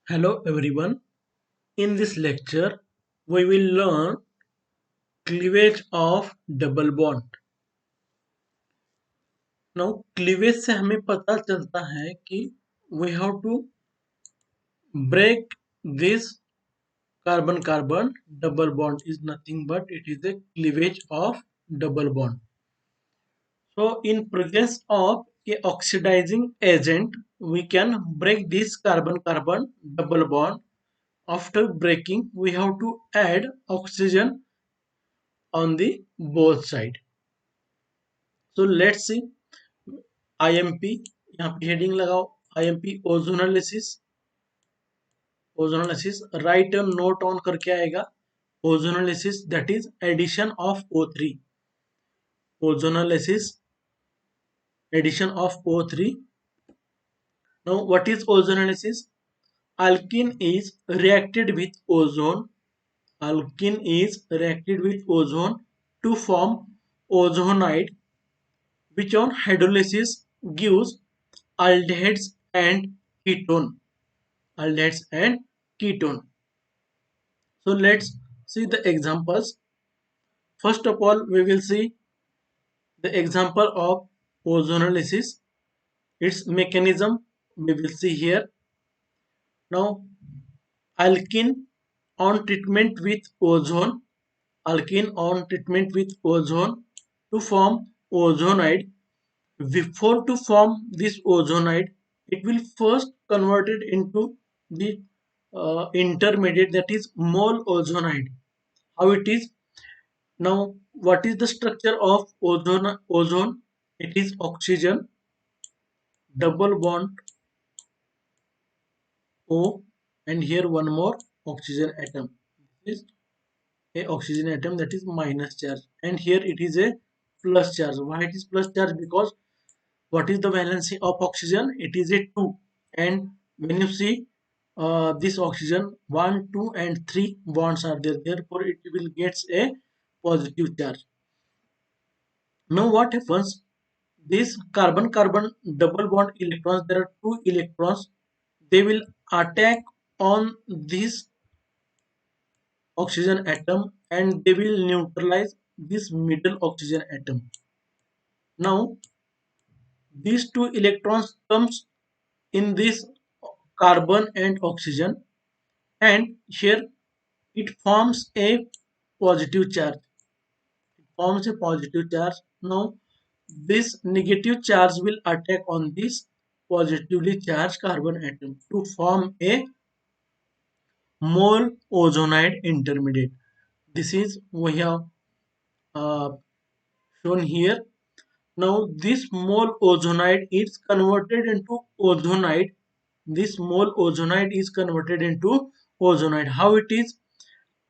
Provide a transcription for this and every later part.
Hello everyone. In this lecture, we will learn cleavage of double bond. Now, cleavage से हमें पता चलता है कि we have to break this carbon-carbon double bond is nothing but it is a cleavage of double bond. So, in presence of a oxidizing agent, we can break this carbon-carbon double bond. After breaking, we have to add oxygen on the both side. So let's see IMP. यहाँ पे heading लगाओ IMP ozonolysis right note on करके आएगा ozonolysis that is addition of O3 ozonolysis addition of O3. Now what is ozonolysis? Alkene is reacted with ozone. Alkene is reacted with ozone to form ozonide, which on hydrolysis gives aldehydes and ketone. Aldehydes and ketone. So let's see the examples. First of all, we will see the example of ozonolysis. Its mechanism we will see here. Now, alkene on treatment with ozone. Alkene on treatment with ozone to form ozonide. Before to form this ozonide, it will first converted into the intermediate, that is mole ozonide. How it is? Now, what is the structure of ozone? It is oxygen, double bond O, and here one more oxygen atom. This is a oxygen atom, that is minus charge, and here it is a plus charge. Why it is plus charge? Because what is the valency of oxygen? It is a 2, and when you see this oxygen, 1, 2 and 3 bonds are there, therefore it will gets a positive charge. Now what happens? This carbon-carbon double bond electrons, there are two electrons, they will attack on this oxygen atom and they will neutralize this middle oxygen atom. Now these two electrons comes in this carbon and oxygen, and here it forms a positive charge. It forms a positive charge. Now this negative charge will attack on this positively charged carbon atom to form a mole ozonide intermediate. This is we have uh, shown here. Now this mole ozonide is converted into ozonide. This mole ozonide is converted into ozonide. How it is?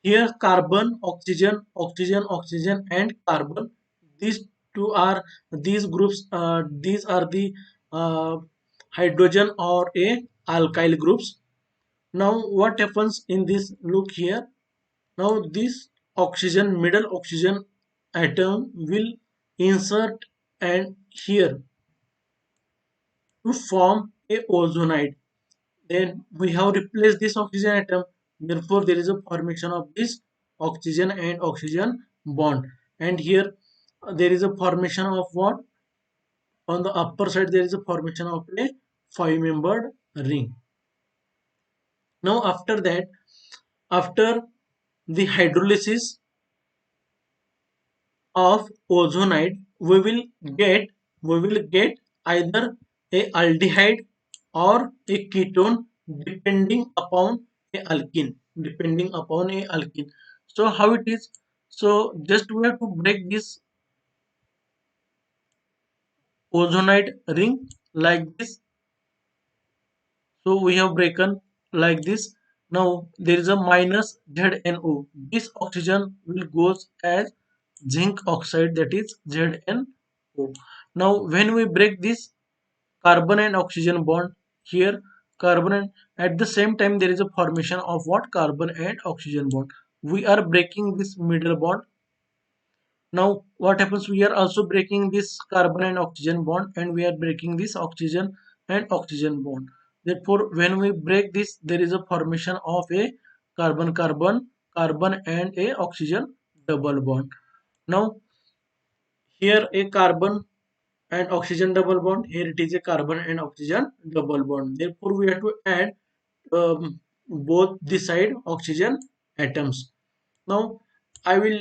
Here carbon, oxygen, oxygen, oxygen, and carbon. These two are these groups. These are the uh, hydrogen or a alkyl groups. Now what happens in this? Look here. Now this oxygen, middle oxygen atom will insert and here to form a ozonide. Then we have replaced this oxygen atom. Therefore, there is a formation of this oxygen and oxygen bond. And here there is a formation of what? On the upper side, there is a formation of a five-membered ring. Now, after that, after the hydrolysis of ozonide, get we will get either a aldehyde or a ketone depending upon a alkene so how it is? So just we have to break this ozonide ring like this. So we have broken like this. Now there is a minus ZNO. This oxygen will goes as zinc oxide, that is ZNO. Now when we break this carbon and oxygen bond, here carbon and at the same time there is a formation of what? Carbon and oxygen bond. We are breaking this middle bond. Now what happens? We are also breaking this carbon and oxygen bond, and we are breaking this oxygen and oxygen bond. Therefore, when we break this, there is a formation of a carbon and a oxygen double bond. Now, here a carbon and oxygen double bond. Here it is a carbon and oxygen double bond. Therefore, we have to add both the side oxygen atoms. Now, I will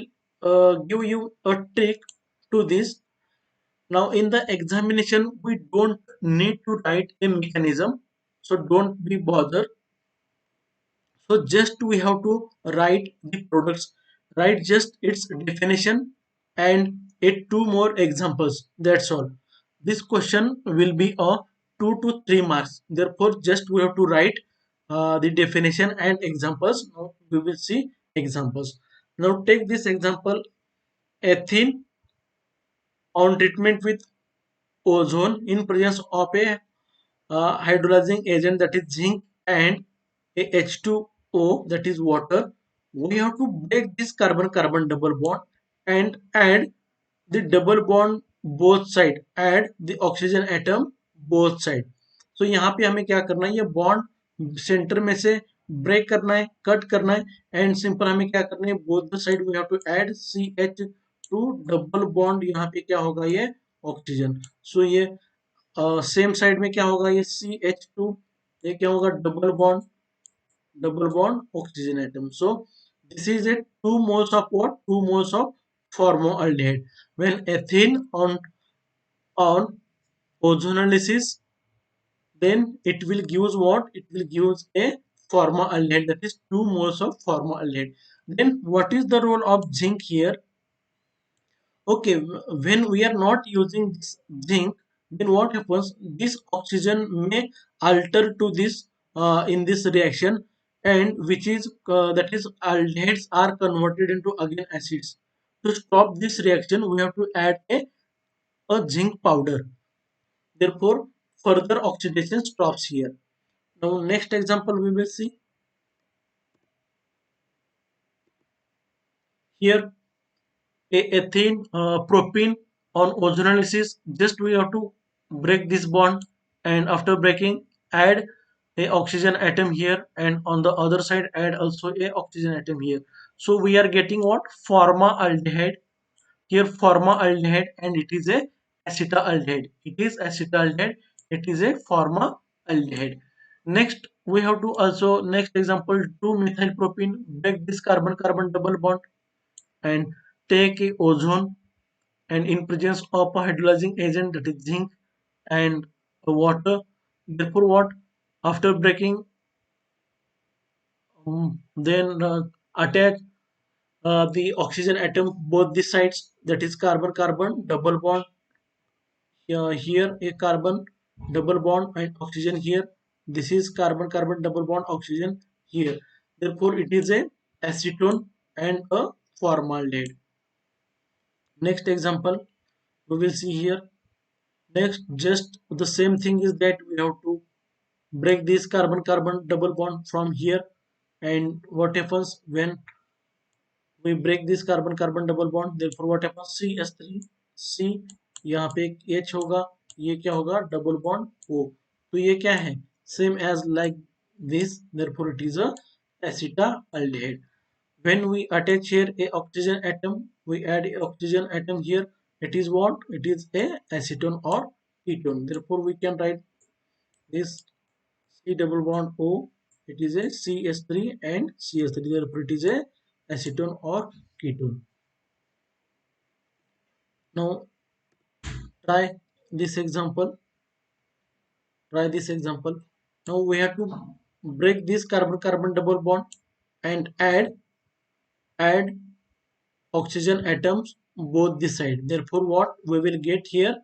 give you a trick to this. Now, in the examination, we don't need to write a mechanism, so don't be bothered. So just we have to write the products, write just its definition and it two more examples. That's all. This question will be a 2 to 3 marks. Therefore, just we have to write the definition and examples. Now we will see examples. Now take this example: ethene on treatment with ozone in presence of a hydrolyzing agent, that is zinc, and a H2O, that is water. We have to break this carbon-carbon double bond and add the double bond both side, add the oxygen atom both side. So यहाँ पे हमें क्या करना है, ये bond centre में से break करना है, कट करना है, एंड सिंपल हमें क्या करना है, both the side we have to add CH2 double bond, यहाँ पे क्या होगा, ये ऑक्सीजन. सो ये सेम साइड में क्या होगा, ये CH2, ये क्या होगा, double bond oxygen atom. So this is a 2 moles of what, 2 moles of formaldehyde. When ethene on ozonolysis, then it will gives what, it will gives a formaldehyde, that is 2 moles of formaldehyde. Then what is the role of zinc here? Okay, when we are not using this zinc, then what happens, this oxygen may alter to this in this reaction, and which is that is aldehydes are converted into again acids. To stop this reaction, we have to add a zinc powder. Therefore, further oxidation stops here. Now next example we will see here, a ethane propene on ozonolysis. Just we have to break this bond, and after breaking, add a oxygen atom here, and on the other side add also a oxygen atom here. So we are getting what, formaldehyde here, formaldehyde, and it is a acetaldehyde, it is acetaldehyde, it is a formaldehyde. Next we have to also, next example, 2 methyl propene. Break this carbon carbon double bond and take a ozone, and in presence of a hydrolyzing agent, that is zinc and water. Therefore what, after breaking, then attach the oxygen atom both the sides, that is carbon carbon double bond. Here a carbon double bond and oxygen here, this is carbon carbon double bond oxygen here. Therefore it is a acetone and a formaldehyde. Next example we will see here. Next, just the same thing is that we have to break this carbon carbon double bond from here, and what happens when we break this carbon carbon double bond, therefore what happens, CH3 C, यहाँ पे एक H होगा, ये क्या होगा, double bond O. तो ये क्या है, same as like this, therefore it is a acetaldehyde. When we attach here a oxygen atom, we add a oxygen atom here, it is what, it is a acetone or ketone. Therefore we can write this C double bond O, it is a CH3 and CH3, therefore it is a acetone or ketone. Now try this example, now we have to break this carbon carbon double bond and add oxygen atoms both the side. Therefore what we will get here,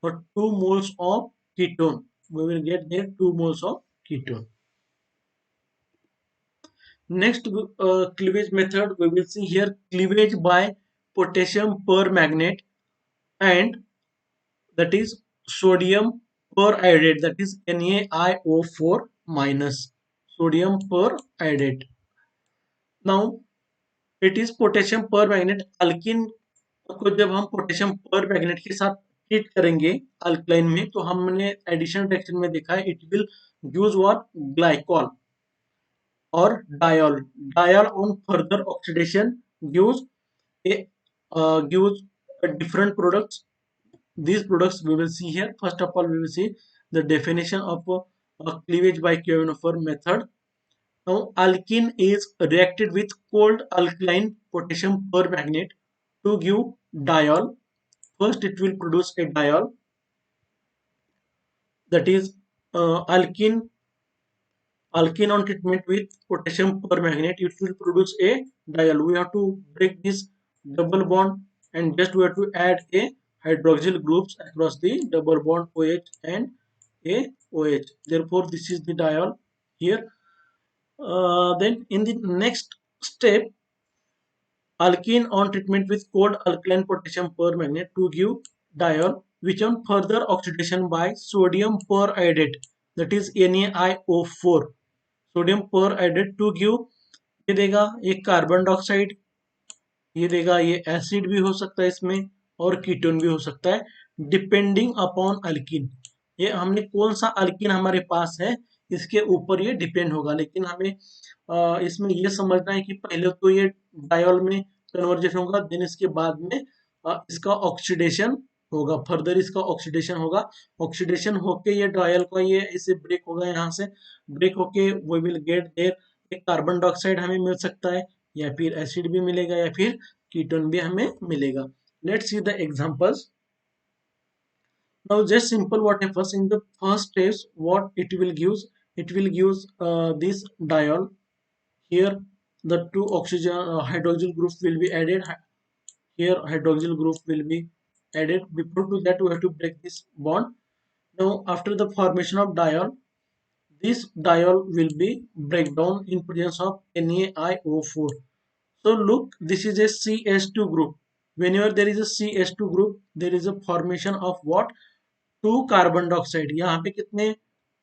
for 2 moles of ketone, we will get there 2 moles of ketone. Next cleavage method we will see here, cleavage by potassium permanganate, and that is sodium periodate, that is NaIO4 minus, sodium periodate. Now it is potassium पर magnet, alkene को जब हम potassium पर magnet के साथ treat करेंगे alkaline में, तो हमने एडिशन रिएक्शन में देखा है, it will gives what, glycol और diol. Diol on further oxidation gives a gives a different products. These products we will see here. First of all, we will see the definition of cleavage by Kievanoffer method. Now, alkene is reacted with cold alkaline potassium permanganate to give diol. First, it will produce a diol, that is alkene on treatment with potassium permanganate, it will produce a diol. We have to break this double bond and just we have to add a hydroxyl groups across the double bond OH and a OH. Therefore, this is the diol here. Then in the next step, alkene on treatment with cold alkaline potassium permanganate to give diol, which on further oxidation by sodium periodate, that is NaIO4. Sodium पर added to give, ये देगा एक carbon dioxide, ये देगा ये acid भी हो सकता है इसमें और कीटोन भी हो सकता है, डिपेंडिंग अपॉन अल्किन. ये हमने कौन सा अल्किन हमारे पास है इसके ऊपर ये डिपेंड होगा, लेकिन हमें इसमें ये समझना है कि पहले तो ये डायोल में कन्वर्जेशन होगा, देन इसके बाद में इसका ऑक्सीडेशन होगा, फर्दर इसका ऑक्सीडेशन होगा. ऑक्सीडेशन होके ये डायल का ये इसे ब्रेक होगा, यहाँ से ब्रेक होके वी विल गेट देयर एक कार्बन डाइऑक्साइड हमें मिल सकता है, या फिर एसिड भी मिलेगा, या फिर कीटोन भी हमें मिलेगा. Let's see the examples. Now just simple what happens in the first stage, what it will gives, it will gives this diol. Here the two oxygen hydroxyl groups will be added. Here hydroxyl group will be added. Before to that we have to break this bond. Now after the formation of diol, this diol will be break down in presence of NaIO4. So look, this is a CH2 group. Whenever there is a CH2 group, there is a formation of what, two carbon dioxide. यहाँ पे कितने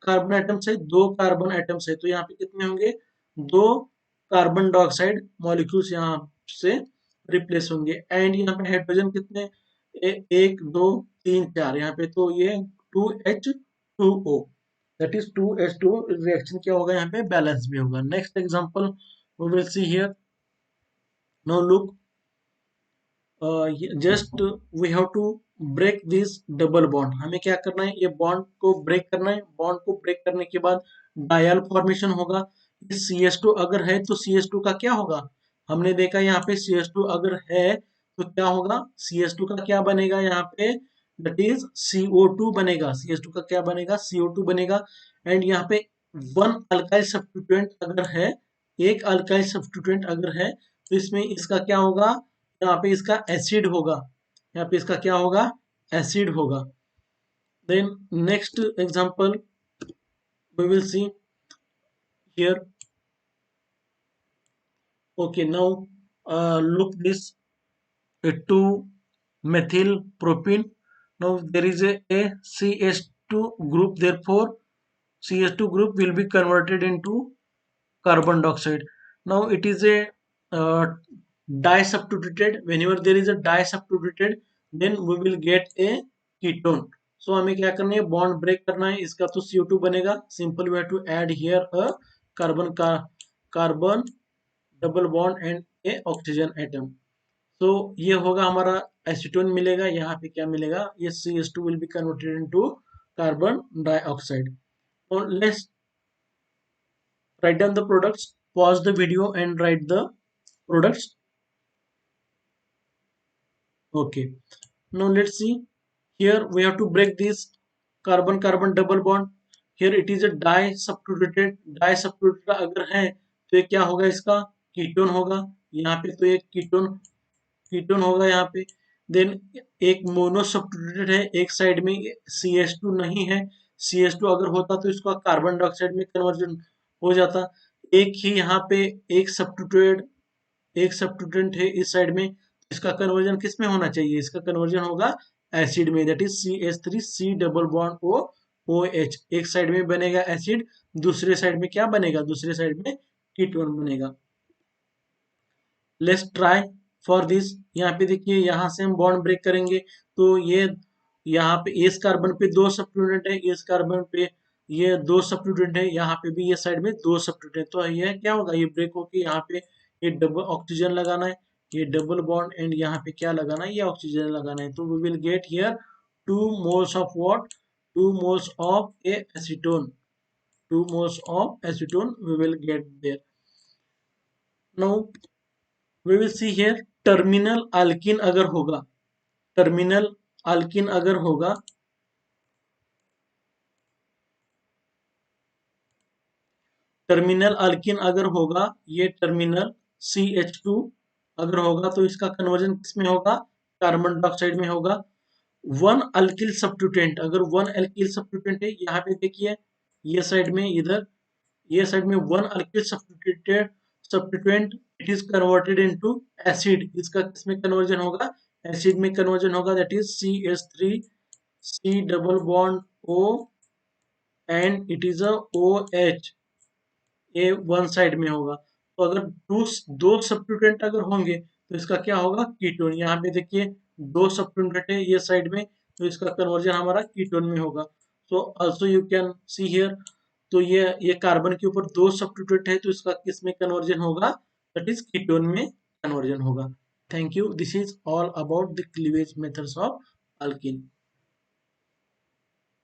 carbon atoms है, दो carbon atoms है, तो यहाँ पे कितने होंगे, दो कार्बन डाइऑक्साइड मॉलिक्यूल्स यहाँ से रिप्लेस होंगे. एंड यहाँ पे हाइड्रोजन कितने, एक दो तीन चार, यहाँ पे तो ये 2H2O, that is 2H2O. Reaction क्या होगा, यहाँ पे बैलेंस भी होगा. Next example we will see here. Now look, just we have to break this double bond. हमें क्या करना है, ये बॉन्ड को ब्रेक करना है. बॉन्ड को ब्रेक करने के बाद डायल फॉर्मेशन होगा. CH2 अगर है तो CH2 का क्या होगा, हमने देखा यहाँ पे CH2 अगर है तो क्या होगा, CH2 का क्या बनेगा यहाँ पे, दैट इज CO2 बनेगा. CH2 का क्या बनेगा, CO2 बनेगा. एंड यहाँ पे वन अल्काइल सब्स्टिट्यूएंट अगर है, एक अल्काइल सब्स्टिट्यूएंट अगर है, तो इसमें इसका क्या होगा, यहाँ पे इसका एसिड होगा, यहाँ पे इसका क्या होगा, एसिड होगा. Then next example we will see here. Okay, now look this 2 methyl propene. Now there is a CH2 group, therefore CH2 group will be converted into carbon dioxide. Now it is a uh, disubstituted. Whenever there is a disubstituted, then we will get a ketone. So हमें क्या करना है, bond break करना है. इसका तो CO2 बनेगा. Simple we have to add here a carbon का carbon double bond and a oxygen atom. तो ये होगा हमारा एसीटोन मिलेगा. यहाँ पे क्या मिलेगा, ये CH2 will be converted into carbon dioxide. Now let's write down the products. Pause the video and write the products. Okay. Now let's see. Here we have to break this carbon carbon double bond. Here it is a disubstituted. Disubstituted अगर है तो ये क्या होगा, इसका ketone होगा. यहाँ पे तो एक कीटोन कीटोन होगा यहाँ पे. देन एक मोनो सब्स्टिट्यूटेड है, एक साइड में CH2 नहीं है. CH2 अगर होता तो इसका कार्बन डाइऑक्साइड में कन्वर्जन हो जाता. एक ही यहाँ पे एक सब्स्टिट्यूटेड एक सब्स्टिट्यूटेंट है इस साइड में, इसका कन्वर्जन किस में होना चाहिए, इसका कन्वर्जन होगा एसिड में, that is CH3 C double bond O OH. एक साइड में बनेगा एसिड, दूसरे साइड में क्या बनेगा, दूसरे साइड में कीटोन बनेगा. Let's try for this. यहाँ पे देखिए, यहाँ से हम बॉन्ड ब्रेक करेंगे तो ये यहाँ पे इस कार्बन पे दो सब्स्टिट्यूएंट है, इस कार्बन पे ये दो सब्स्टिट्यूएंट है, यहाँ पे भी ये साइड में दो सब्स्टिट्यूएंट है। तो ये क्या होगा, ये ब्रेक होके यहाँ पे ये डबल ऑक्सीजन लगाना है, ये डबल बॉन्ड एंड यहाँ पे क्या लगाना है, ये ऑक्सीजन लगाना है। तो we will get here 2 moles of what, 2 moles of a acetone, 2 moles of acetone we will get there. Now we will see here terminal alkyne अगर होगा, टर्मिनल अल्किन अगर होगा, टर्मिनल अल्किन अगर होगा, ये टर्मिनल CH2 अगर होगा तो इसका कन्वर्जन किसमें होगा, कार्बन डाइऑक्साइड में होगा। वन अल्किल सब्स्टिट्यूएंट, अगर वन अल्किल सब्स्टिट्यूएंट है, यहाँ पे देखिए ये साइड में, इधर ये साइड में one alkyl substituent, it is converted into acid, इसका किसमें कन्वर्जन होगा, एसिड में कन्वर्जन होगा, that is CH3, C double bond O and it is a OH, ये वन साइड में होगा। तो अगर दो सब्स्टिट्यूएंट अगर होंगे तो इसका क्या होगा, कीटोन। यहाँ पे देखिए दो सब्स्टिट्यूएंट है ये साइड में, तो इसका कन्वर्जन हमारा कीटोन में होगा। So also you can see here, तो ये कार्बन के ऊपर दो सब्स्टिट्यूएंट है, तो इसका किसमें कन्वर्जन होगा, दैट इज कीटोन में कन्वर्जन होगा। Thank you, this is all about the cleavage methods of alkyl.